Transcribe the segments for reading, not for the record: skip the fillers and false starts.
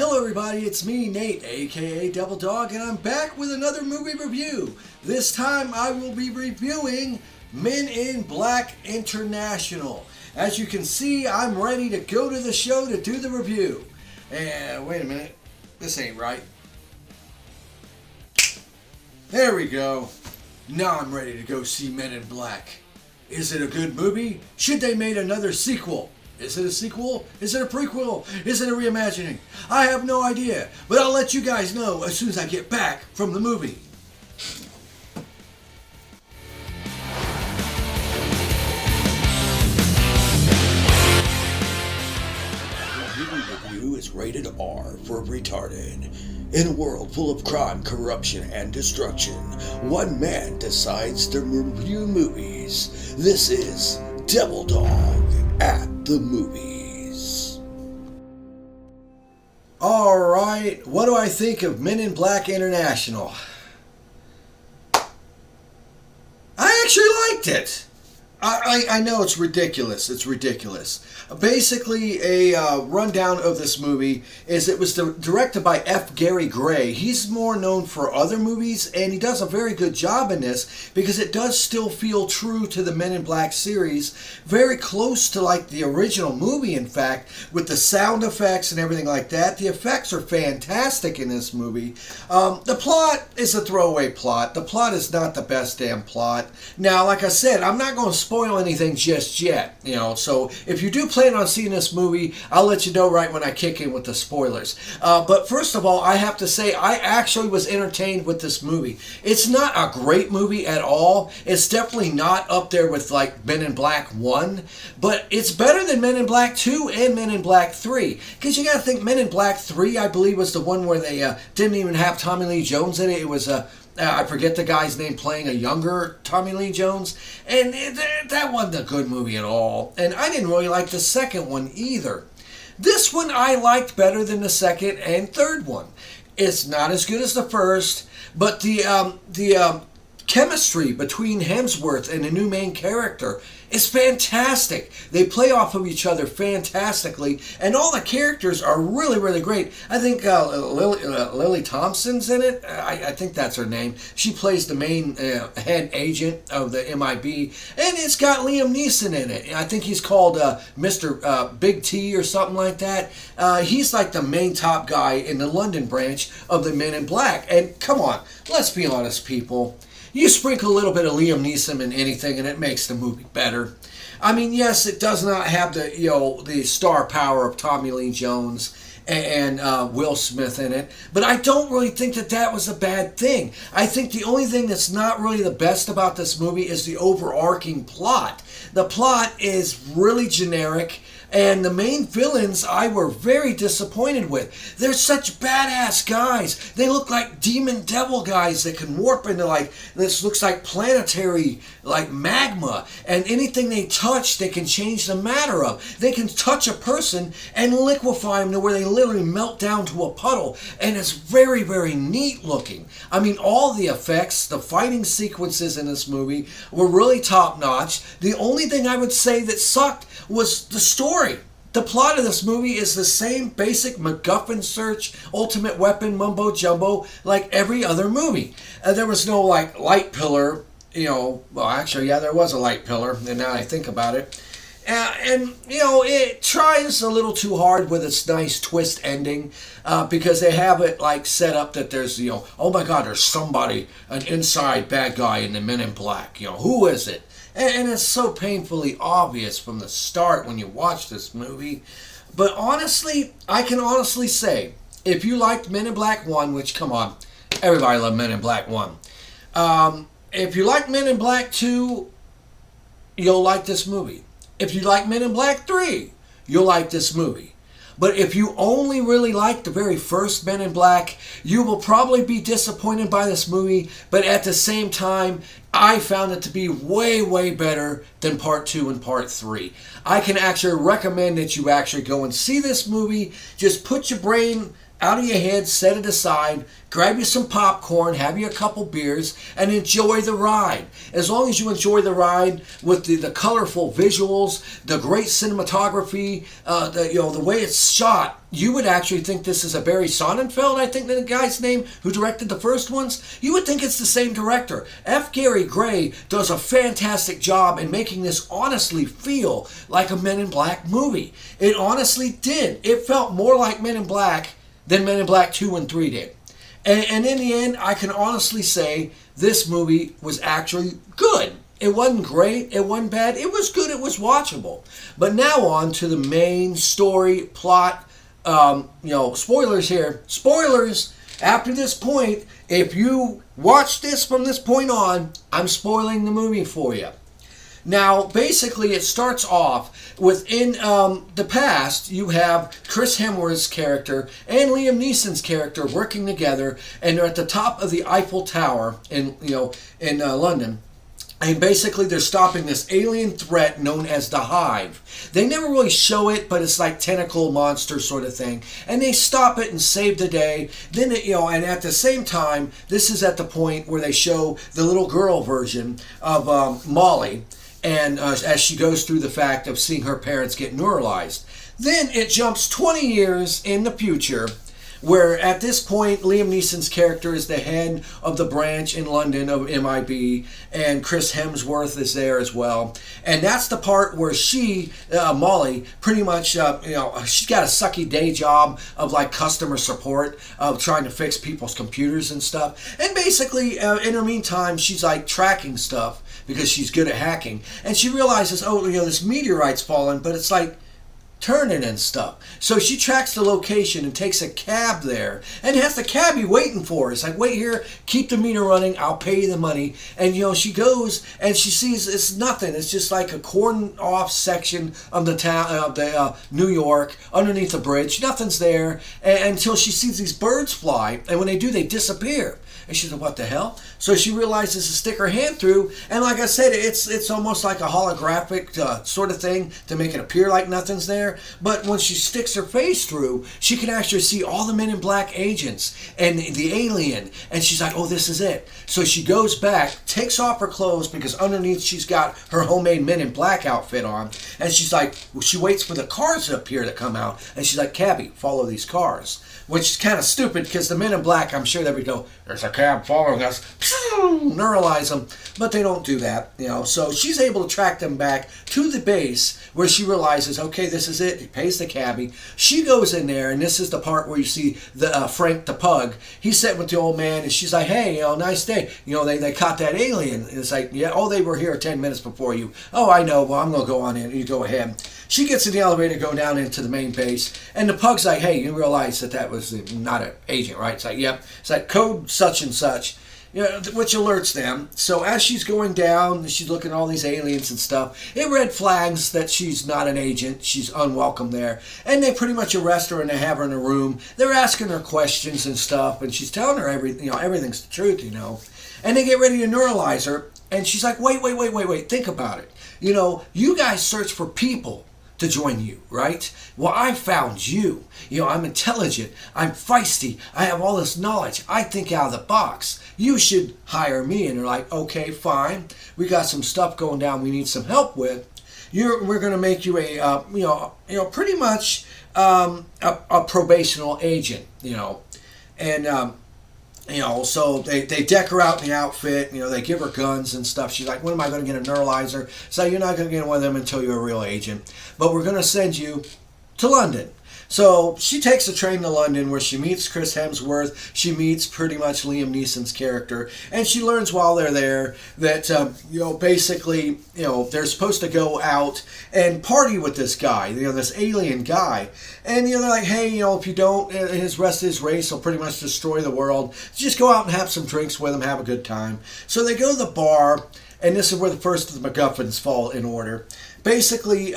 Hello everybody, it's me, Nate, aka Devil Dog, and I'm back with another movie review. This time I will be reviewing Men in Black International. As you can see, I'm ready to go to the show to do the review. And wait a minute, this ain't right. There we go. Now I'm ready to go see Men in Black. Is it a good movie? Should they made another sequel? Is it a sequel? Is it a prequel? Is it a reimagining? I have no idea, but I'll let you guys know as soon as I get back from the movie. The movie review is rated R for retarded. In a world full of crime, corruption, and destruction, one man decides to review movies. This is Devil Dog at the movies. Alright, what do I think of Men in Black International? I actually liked it. I know it's ridiculous. It's ridiculous. Basically, a rundown of this movie is it was directed by F. Gary Gray. He's more known for other movies, and he does a very good job in this because it does still feel true to the Men in Black series. Very close to like the original movie, in fact, with the sound effects and everything like that. The effects are fantastic in this movie. The plot is a throwaway plot. The plot is not the best damn plot. Now, like I said, I'm not going to spoil anything just yet, so if you do plan on seeing this movie, I'll let you know right when I kick in with the spoilers. But first of all, I have to say I actually was entertained with this movie. It's not a great movie at all. It's definitely not up there with like Men in Black 1, but it's better than Men in Black 2 and Men in Black 3, because you gotta think Men in Black 3, I believe, was the one where they didn't even have Tommy Lee Jones in it. It was I forget the guy's name, playing a younger Tommy Lee Jones, and that wasn't a good movie at all. And I didn't really like the second one either. This one I liked better than the second and third one. It's not as good as the first, but the chemistry between Hemsworth and the new main character is fantastic. They play off of each other fantastically, and all the characters are really, really great. I think Lily Thompson's in it. I think that's her name. She plays the main head agent of the MIB, and it's got Liam Neeson in it. I think he's called Mr. Big T or something like that. He's like the main top guy in the London branch of the Men in Black. And come on, let's be honest, people. You sprinkle a little bit of Liam Neeson in anything, and it makes the movie better. I mean, yes, it does not have the star power of Tommy Lee Jones and Will Smith in it, but I don't really think that was a bad thing. I think the only thing that's not really the best about this movie is the overarching plot. The plot is really generic, and the main villains I were very disappointed with. They're such badass guys. They look like demon devil guys that can warp into this looks like planetary magma, and anything they touch they can change the matter of. They can touch a person and liquefy them to where they literally melt down to a puddle, and it's very, very neat looking. I mean, all the effects, the fighting sequences in this movie were really top notch. The only thing I would say that sucked was the story. The plot of this movie is the same basic MacGuffin search, ultimate weapon mumbo jumbo like every other movie. There was no light pillar, well, actually, yeah, there was a light pillar, and now I think about it. And it tries a little too hard with its nice twist ending, because they have it set up that there's, oh my God, there's somebody, an inside bad guy in the Men in Black. Who is it? And it's so painfully obvious from the start when you watch this movie. But honestly, I can honestly say, if you liked Men in Black 1, which, come on, everybody loved Men in Black 1. If you like Men in Black 2, you'll like this movie. If you like Men in Black 3, you'll like this movie. But if you only really like the very first Men in Black, you will probably be disappointed by this movie. But at the same time, I found it to be way, way better than Part 2 and Part 3. I can actually recommend that you actually go and see this movie. Just put your brain out of your head, set it aside, grab you some popcorn, have you a couple beers, and enjoy the ride. As long as you enjoy the ride with the colorful visuals, the great cinematography, the way it's shot, you would actually think this is a Barry Sonnenfeld, I think the guy's name, who directed the first ones. You would think it's the same director. F. Gary Gray does a fantastic job in making this honestly feel like a Men in Black movie. It honestly did. It felt more like Men in Black than Men in Black 2 and 3 did. And in the end, I can honestly say this movie was actually good. It wasn't great. It wasn't bad. It was good. It was watchable. But now on to the main story, plot. Spoilers here. Spoilers. After this point, if you watch this from this point on, I'm spoiling the movie for you. Now, basically, it starts off within the past. You have Chris Hemsworth's character and Liam Neeson's character working together, and they're at the top of the Eiffel Tower in London. And basically, they're stopping this alien threat known as the Hive. They never really show it, but it's like tentacle monster sort of thing. And they stop it and save the day. Then, and at the same time, this is at the point where they show the little girl version of Molly. And as she goes through the fact of seeing her parents get neuralized. Then it jumps 20 years in the future, where at this point Liam Neeson's character is the head of the branch in London of MIB, and Chris Hemsworth is there as well. And that's the part where she, Molly, pretty much, she's got a sucky day job of like customer support, of trying to fix people's computers and stuff. And basically, in her meantime, she's like tracking stuff because she's good at hacking. And she realizes, this meteorite's fallen, but it's like turning and stuff. So she tracks the location and takes a cab there and has the cabbie waiting for her. It's like, wait here, keep the meter running, I'll pay you the money. And she goes and she sees it's nothing. It's just like a cordoned off section of the town of New York underneath the bridge. Nothing's there until she sees these birds fly, and when they do, they disappear. And she said, what the hell? So she realizes to stick her hand through, and like I said, it's almost like a holographic sort of thing to make it appear like nothing's there. But when she sticks her face through, she can actually see all the Men in Black agents and the alien, and she's like, this is it. So she goes back, takes off her clothes, because underneath she's got her homemade Men in Black outfit on, and she's like, she waits for the cars to appear to come out, and she's like, cabbie, follow these cars. Which is kind of stupid, because the Men in Black, I'm sure they would go, there's a cab following us, neuralize them, but they don't do that, So she's able to track them back to the base, where she realizes, okay, this is it. He pays the cabbie. She goes in there, and this is the part where you see the Frank the pug. He's sitting with the old man, and she's like, hey, nice day. They caught that alien. And it's like, yeah, they were here 10 minutes before you. Oh, I know. Well, I'm going to go on in. You go ahead. She gets in the elevator, go down into the main base, and the pug's like, hey, you realize that was not an agent, right? It's like, yep. It's like code such and such, which alerts them. So as she's going down, she's looking at all these aliens and stuff. It red flags that she's not an agent. She's unwelcome there. And they pretty much arrest her, and they have her in a room. They're asking her questions and stuff, and she's telling her everything's the truth, And they get ready to neuralize her, and she's like, wait, think about it. You guys search for people to join you, right? Well, I found you. I'm intelligent. I'm feisty. I have all this knowledge. I think out of the box. You should hire me. And they're like, okay, fine. We got some stuff going down we need some help with. We're going to make you a, pretty much a probational agent, And, so they deck her out in the outfit, they give her guns and stuff. She's like, when am I going to get a neuralizer? So you're not going to get one of them until you're a real agent. But we're going to send you to London. So she takes a train to London, where she meets Chris Hemsworth. She meets pretty much Liam Neeson's character. And she learns while they're there that, basically, they're supposed to go out and party with this guy, this alien guy. And, they're like, hey, if you don't, his rest of his race will pretty much destroy the world. Just go out and have some drinks with him, have a good time. So they go to the bar, and this is where the first of the MacGuffins fall in order. Basically,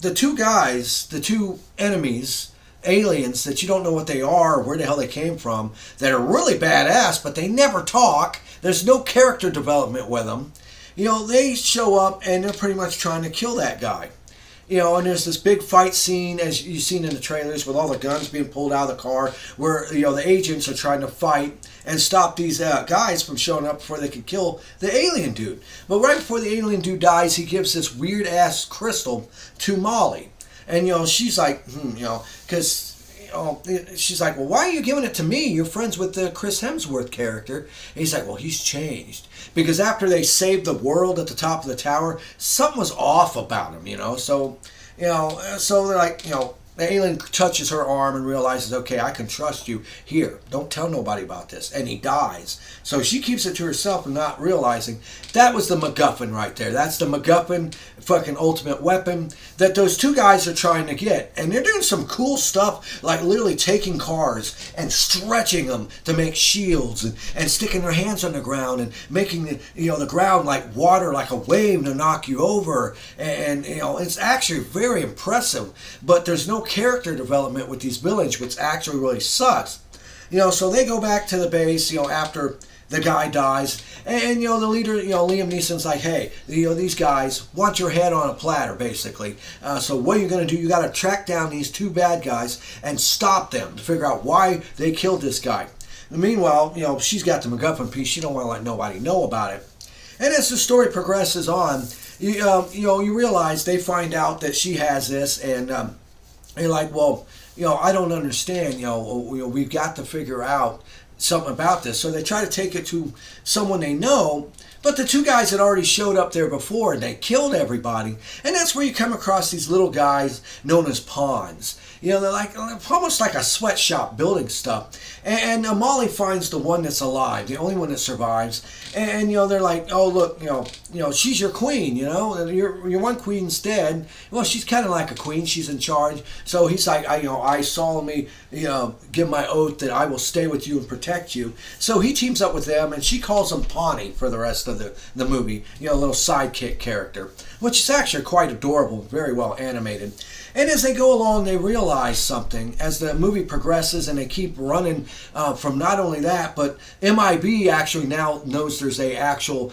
the two enemies, aliens that you don't know what they are or where the hell they came from, that are really badass, but they never talk. There's no character development with them. They show up, and they're pretty much trying to kill that guy. And there's this big fight scene, as you've seen in the trailers, with all the guns being pulled out of the car, where, the agents are trying to fight and stop these guys from showing up before they can kill the alien dude. But right before the alien dude dies, he gives this weird-ass crystal to Molly. And, she's like, because... she's like, well, why are you giving it to me? You're friends with the Chris Hemsworth character. And he's like, well, he's changed. Because after they saved the world at the top of the tower, something was off about him, So, so they're like, the alien touches her arm and realizes, okay, I can trust you. Here, don't tell nobody about this. And he dies. So she keeps it to herself and not realizing that was the MacGuffin right there. That's the MacGuffin fucking ultimate weapon that those two guys are trying to get. And they're doing some cool stuff, like literally taking cars and stretching them to make shields and sticking their hands on the ground and making the ground like water, like a wave to knock you over. And it's actually very impressive. But there's no character development with these villains, which actually really sucks. So they go back to the base, after the guy dies, and the leader, Liam Neeson's like, hey, these guys want your head on a platter, basically. So what are you going to do? You got to track down these two bad guys and stop them to figure out why they killed this guy. And meanwhile, she's got the MacGuffin piece. She don't want to let nobody know about it. And as the story progresses on, you realize they find out that she has this, and you're like, well, I don't understand. We've got to figure out something about this. So they try to take it to someone they know, but the two guys had already showed up there before and they killed everybody. And that's where you come across these little guys known as pawns. They're like almost like a sweatshop building stuff. And Molly finds the one that's alive, the only one that survives. And they're like, oh look, she's your queen. Your one queen's dead. Well, she's kind of like a queen. She's in charge. So he's like, I solemnly give my oath that I will stay with you and protect you. So he teams up with them, and she calls him Pawnee for the rest of the movie. A little sidekick character, which is actually quite adorable, very well animated. And as they go along, they realize something as the movie progresses, and they keep running from not only that, but MIB actually now knows there's a actual,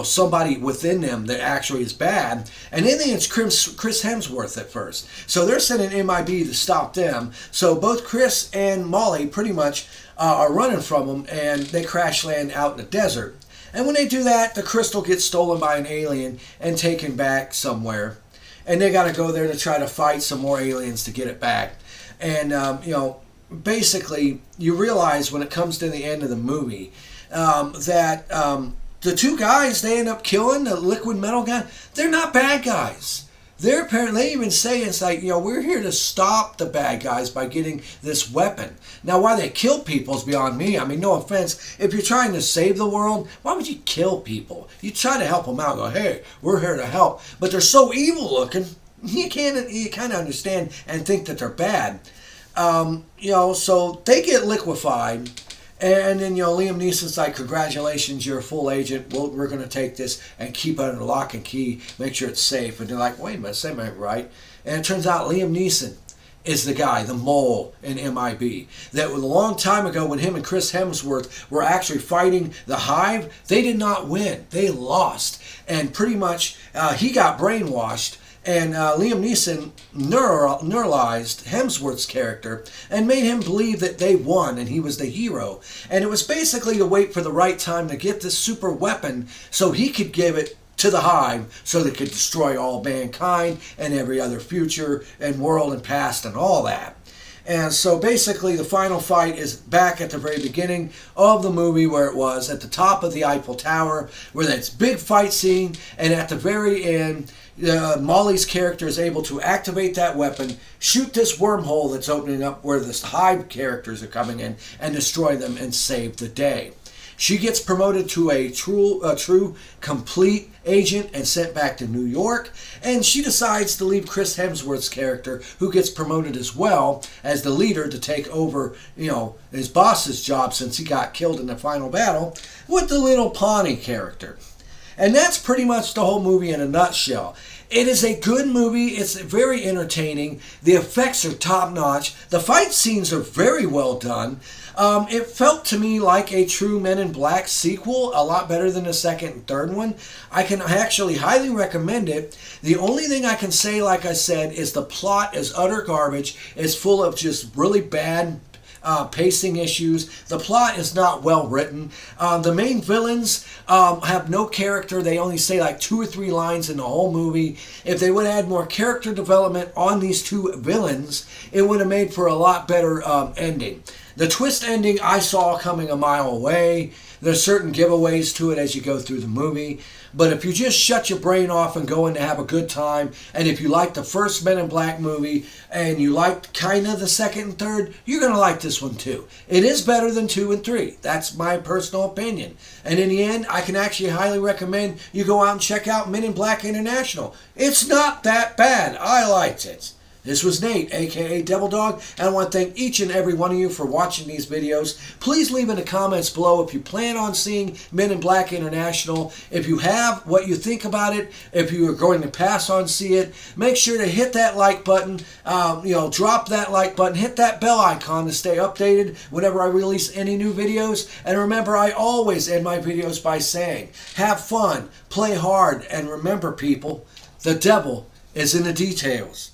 somebody within them that actually is bad. And they think it's Chris Hemsworth at first. So they're sending MIB to stop them. So both Chris and Molly pretty much are running from them, and they crash land out in the desert. And when they do that, the crystal gets stolen by an alien and taken back somewhere. And they got to go there to try to fight some more aliens to get it back. And, basically, you realize when it comes to the end of the movie that the two guys they end up killing, the liquid metal guy, they're not bad guys. They're apparently, they even say it's like, we're here to stop the bad guys by getting this weapon. Now, why they kill people is beyond me. I mean, no offense. If you're trying to save the world, why would you kill people? You try to help them out. Go, hey, we're here to help. But they're so evil looking, you kind of understand and think that they're bad. So they get liquefied. And then, Liam Neeson's like, congratulations, you're a full agent. We're going to take this and keep it under lock and key, make sure it's safe. And they're like, wait a minute, that ain't right. And it turns out Liam Neeson is the guy, the mole in MIB. That was a long time ago when him and Chris Hemsworth were actually fighting the Hive. They did not win. They lost. And pretty much he got brainwashed. And Liam Neeson neuralized Hemsworth's character and made him believe that they won and he was the hero. And it was basically to wait for the right time to get this super weapon so he could give it to the Hive so they could destroy all mankind and every other future and world and past and all that. And so basically the final fight is back at the very beginning of the movie where it was at the top of the Eiffel Tower, where that's big fight scene, and at the very end Molly's character is able to activate that weapon, shoot this wormhole that's opening up where the Hive characters are coming in, and destroy them and save the day. She gets promoted to a true complete agent and sent back to New York, and she decides to leave Chris Hemsworth's character, who gets promoted as well as the leader, to take over, his boss's job since he got killed in the final battle, with the little Pawnee character. And that's pretty much the whole movie in a nutshell. It is a good movie. It's very entertaining. The effects are top notch. The fight scenes are very well done. It felt to me like a true Men in Black sequel, a lot better than the second and third one. I can actually highly recommend it. The only thing I can say, like I said, is the plot is utter garbage. It's full of just really bad pacing issues. The plot is not well written. The main villains have no character. They only say like 2 or 3 lines in the whole movie. If they would add more character development on these 2 villains, it would have made for a lot better ending. The twist ending I saw coming a mile away. There's certain giveaways to it as you go through the movie. But if you just shut your brain off and go in to have a good time, and if you like the first Men in Black movie and you liked kind of the second and third, you're going to like this one too. It is better than 2 and 3. That's my personal opinion. And in the end, I can actually highly recommend you go out and check out Men in Black International. It's not that bad. I liked it. This was Nate, aka Devil Dog, and I want to thank each and every one of you for watching these videos. Please leave in the comments below if you plan on seeing Men in Black International. If you have, what you think about it. If you are going to pass on see it, make sure to hit that like button. Drop that like button. Hit that bell icon to stay updated whenever I release any new videos. And remember, I always end my videos by saying, have fun, play hard, and remember, people, the devil is in the details.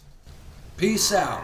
Peace out.